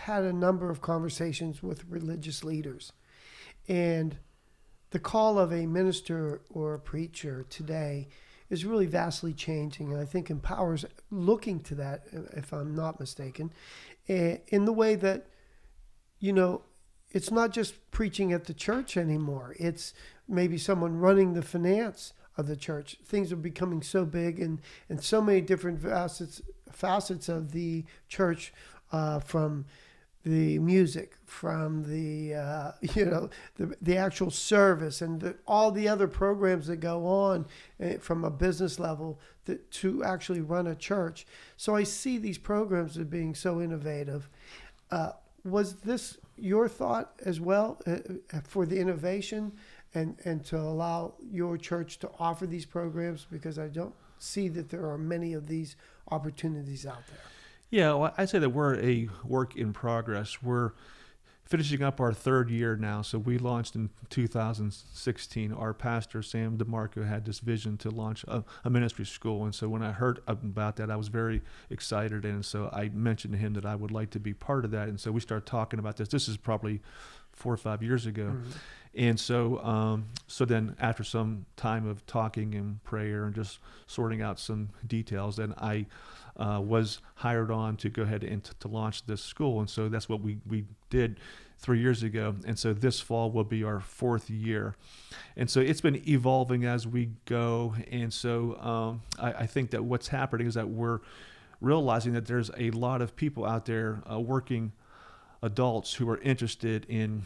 had a number of conversations with religious leaders, and the call of a minister or a preacher today is really vastly changing, and I think Empower's looking to that, if I'm not mistaken, in the way that, it's not just preaching at the church anymore. It's maybe someone running the finance of the church. Things are becoming so big and so many different facets of the church, from the music, from the the actual service, and all the other programs that go on from a business level to actually run a church. So I see these programs as being so innovative. Was this your thought as well, for the innovation and to allow your church to offer these programs? Because I don't see that there are many of these opportunities out there. Yeah, well, I'd say that we're a work in progress. We're finishing up our third year now. So we launched in 2016. Our pastor, Sam DeMarco, had this vision to launch a ministry school. And so when I heard about that, I was very excited. And so I mentioned to him that I would like to be part of that. And so we started talking about this. This is probably 4 or 5 years ago. Mm-hmm. And so then after some time of talking and prayer and just sorting out some details, then I was hired on to go ahead and to launch this school. And so that's what we did 3 years ago. And so this fall will be our 4th year. And so it's been evolving as we go. And so I think that what's happening is that we're realizing that there's a lot of people out there, working adults, who are interested in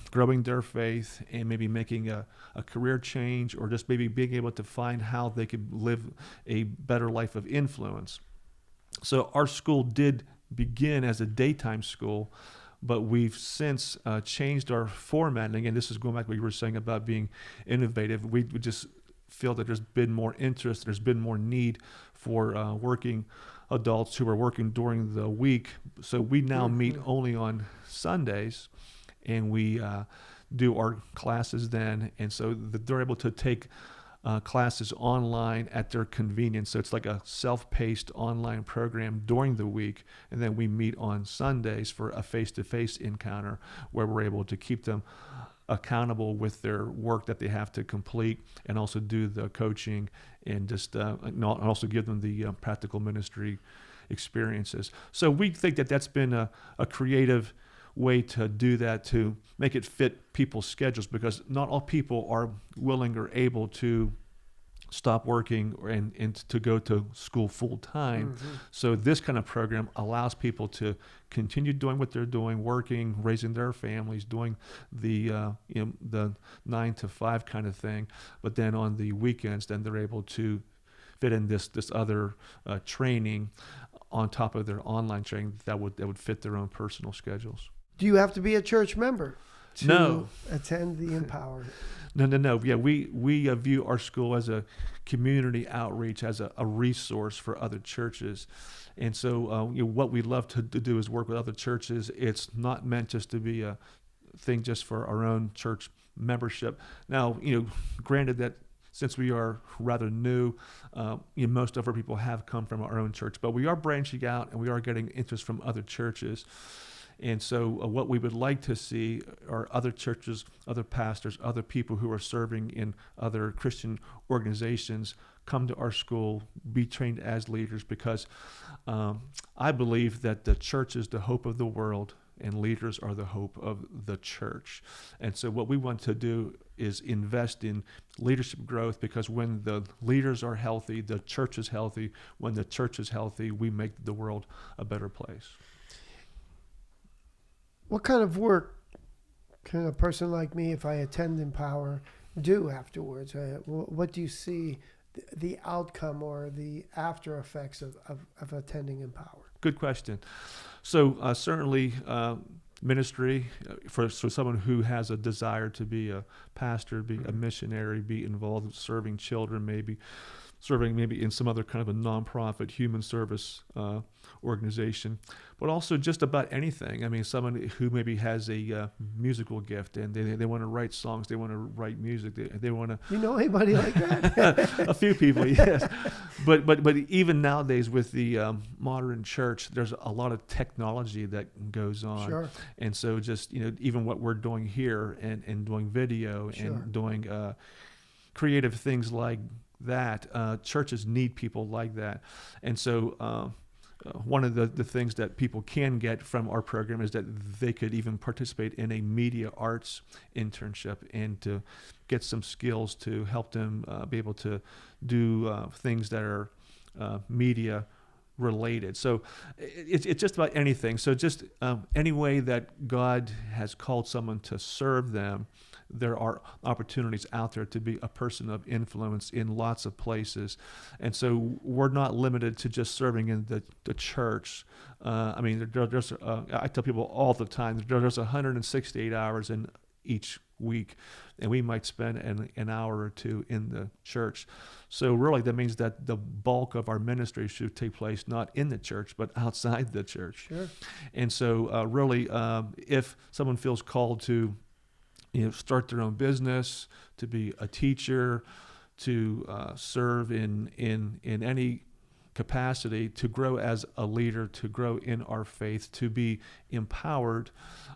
growing their faith and maybe making a career change, or just maybe being able to find how they could live a better life of influence. So our school did begin as a daytime school, but we've since changed our format. And again, this is going back to what you were saying about being innovative. We just feel that there's been more interest, there's been more need for working adults who are working during the week. So we now meet only on Sundays, and we do our classes then. And so they're able to take classes online at their convenience. So it's like a self-paced online program during the week. And then we meet on Sundays for a face-to-face encounter where we're able to keep them accountable with their work that they have to complete, and also do the coaching and just and also give them the practical ministry experiences. So we think that that's been a creative way to do that, to make it fit people's schedules, because not all people are willing or able to stop working and to go to school full time. Mm-hmm. So this kind of program allows people to continue doing what they're doing, working, raising their families, doing the 9 to 5 kind of thing. But then on the weekends, then they're able to fit in this other training on top of their online training that would fit their own personal schedules. Do you have to be a church member to attend the Empower? No. Yeah, we view our school as a community outreach, as a resource for other churches. And so what we love to do is work with other churches. It's not meant just to be a thing just for our own church membership. Now, granted that since we are rather new, most of our people have come from our own church, but we are branching out and we are getting interest from other churches. And so what we would like to see are other churches, other pastors, other people who are serving in other Christian organizations come to our school, be trained as leaders, because I believe that the church is the hope of the world and leaders are the hope of the church. And so what we want to do is invest in leadership growth, because when the leaders are healthy, the church is healthy. When the church is healthy, we make the world a better place. What kind of work can a person like me, if I attend Empower, do afterwards? What do you see the outcome or the after effects of attending Empower? Good question. So certainly ministry for someone who has a desire to be a pastor, be a missionary, be involved in serving children, maybe serving maybe in some other kind of a nonprofit human service organization, but also just about anything. I mean, someone who maybe has a musical gift and they want to write songs, they want to write music, they want to... You know anybody like that? A few people, yes. but even nowadays with the modern church, there's a lot of technology that goes on. Sure. And so just, even what we're doing here and doing video Sure. and doing creative things like that, churches need people like that. And so one of the things that people can get from our program is that they could even participate in a media arts internship and to get some skills to help them be able to do things that are media related. So it's just about anything. So just any way that God has called someone to serve them, there are opportunities out there to be a person of influence in lots of places. And so we're not limited to just serving in the church. There's I tell people all the time, there's 168 hours in each week, and we might spend an hour or two in the church. So really that means that the bulk of our ministry should take place not in the church, but outside the church. Sure. And so really, if someone feels called to start their own business, to be a teacher, to serve in any capacity, to grow as a leader, to grow in our faith, to be empowered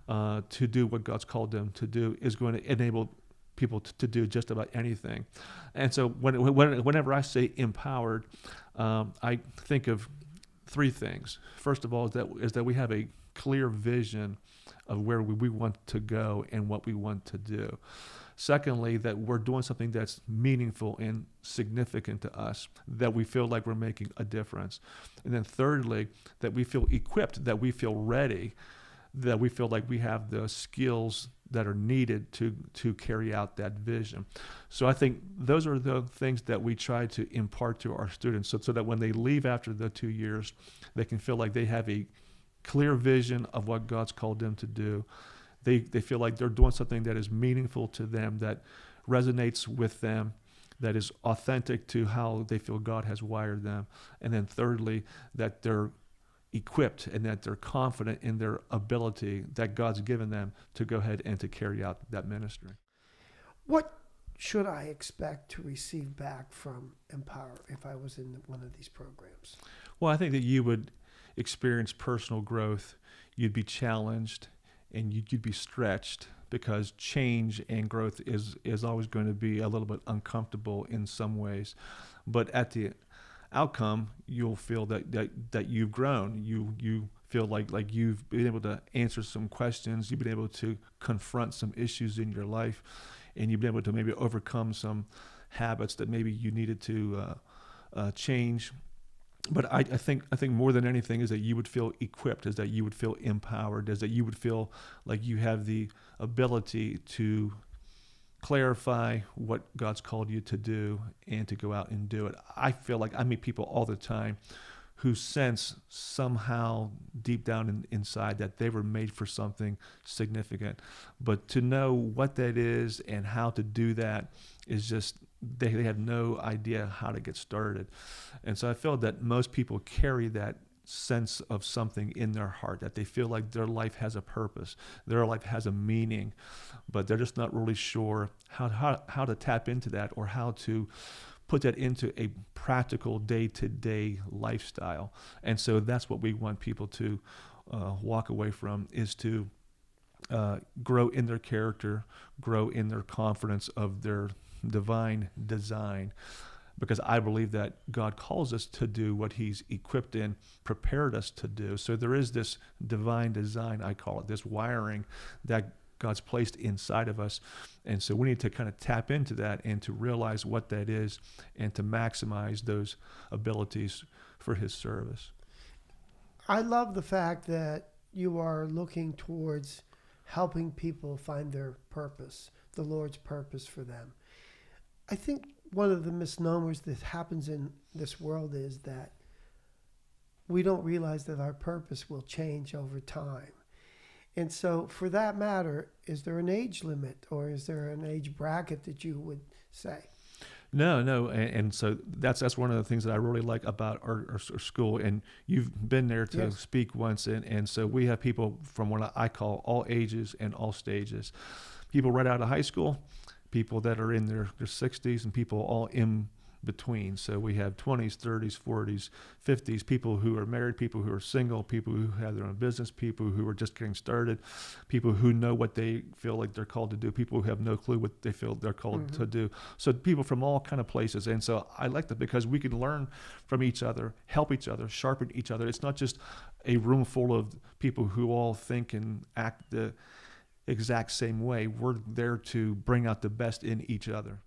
to do what God's called them to do, is going to enable people to do just about anything. And so whenever I say empowered, I think of three things. First of all is that we have a clear vision of where we want to go and what we want to do. Secondly, that we're doing something that's meaningful and significant to us, that we feel like we're making a difference. And then thirdly, that we feel equipped, that we feel ready, that we feel like we have the skills that are needed to carry out that vision. So I think those are the things that we try to impart to our students so that when they leave after the 2 years, they can feel like they have a clear vision of what God's called them to do. They feel like they're doing something that is meaningful to them, that resonates with them, that is authentic to how they feel God has wired them. And then thirdly, that they're equipped and that they're confident in their ability that God's given them to go ahead and to carry out that ministry. What should I expect to receive back from Empower if I was in one of these programs? Well, I think that you would experience personal growth. You'd be challenged and you'd be stretched, because change and growth is always going to be a little bit uncomfortable in some ways. But at the outcome, you'll feel that you've grown. You feel like you've been able to answer some questions. You've been able to confront some issues in your life, and you've been able to maybe overcome some habits that maybe you needed to change. But I think more than anything is that you would feel equipped, is that you would feel empowered, is that you would feel like you have the ability to clarify what God's called you to do and to go out and do it. I feel like I meet people all the time who sense somehow deep down inside that they were made for something significant. But to know what that is and how to do that is just, they have no idea how to get started. And so I feel that most people carry that sense of something in their heart, that they feel like their life has a purpose, their life has a meaning, but they're just not really sure how to tap into that or how to put that into a practical day-to-day lifestyle. And so that's what we want people to walk away from, is to grow in their character, grow in their confidence of their divine design, because I believe that God calls us to do what he's equipped and prepared us to do. So there is this divine design, I call it, this wiring that God's placed inside of us. And so we need to kind of tap into that and to realize what that is and to maximize those abilities for his service. I love the fact that you are looking towards helping people find their purpose, the Lord's purpose for them. I think one of the misnomers that happens in this world is that we don't realize that our purpose will change over time. And so for that matter, is there an age limit or is there an age bracket that you would say? No. And so that's one of the things that I really like about our school. And you've been there to Yes. speak once. And so we have people from what I call all ages and all stages. People right out of high school, people that are in their 60s, and people all in between. So we have 20s, 30s, 40s, 50s, people who are married, people who are single, people who have their own business, people who are just getting started, people who know what they feel like they're called to do, people who have no clue what they feel they're called to do. So people from all kind of places. And so I like that because we can learn from each other, help each other, sharpen each other. It's not just a room full of people who all think and act the exact same way. We're there to bring out the best in each other.